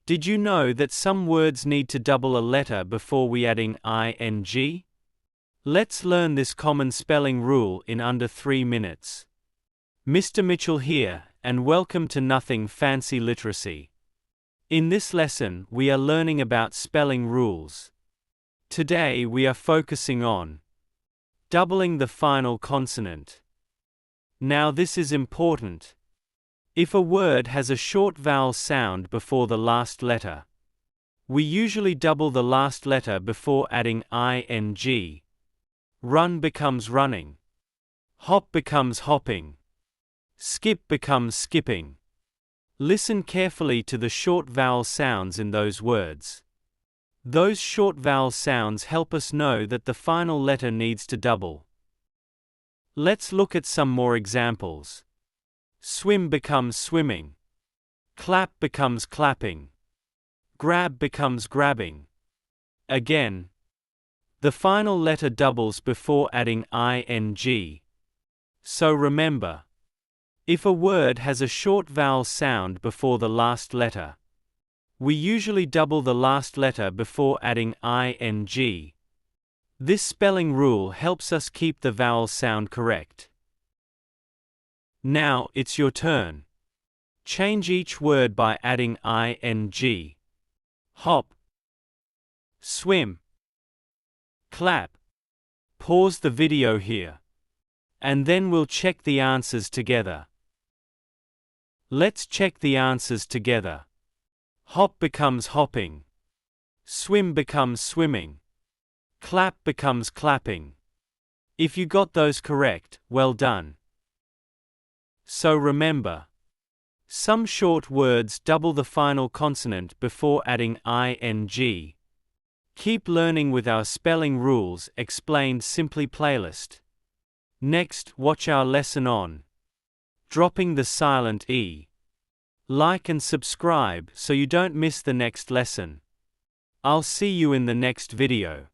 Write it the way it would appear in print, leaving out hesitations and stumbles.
Did you know that some words need to double a letter before we adding ing? Let's learn this common spelling rule in under 3 minutes. Mr. Mitchell here, and welcome to Nothing Fancy Literacy. In this lesson, we are learning about spelling rules. Today we are focusing on doubling the final consonant. Now this is important. If a word has a short vowel sound before the last letter, we usually double the last letter before adding ing. Run becomes running. Hop becomes hopping. Skip becomes skipping. Listen carefully to the short vowel sounds in those words. Those short vowel sounds help us know that the final letter needs to double. Let's look at some more examples. Swim becomes swimming. Clap becomes clapping. Grab becomes grabbing. Again, the final letter doubles before adding ing. So remember, if a word has a short vowel sound before the last letter, we usually double the last letter before adding ing. This spelling rule helps us keep the vowel sound correct. Now it's your turn. Change each word by adding ing. Hop. Swim. Clap. Pause the video here. And then we'll check the answers together. Let's check the answers together. Hop becomes hopping. Swim becomes swimming. Clap becomes clapping. If you got those correct, well done. So remember, some short words double the final consonant before adding ing. Keep learning with our spelling rules explained simply playlist. Next, watch our lesson on dropping the silent E. Like and subscribe so you don't miss the next lesson. I'll see you in the next video.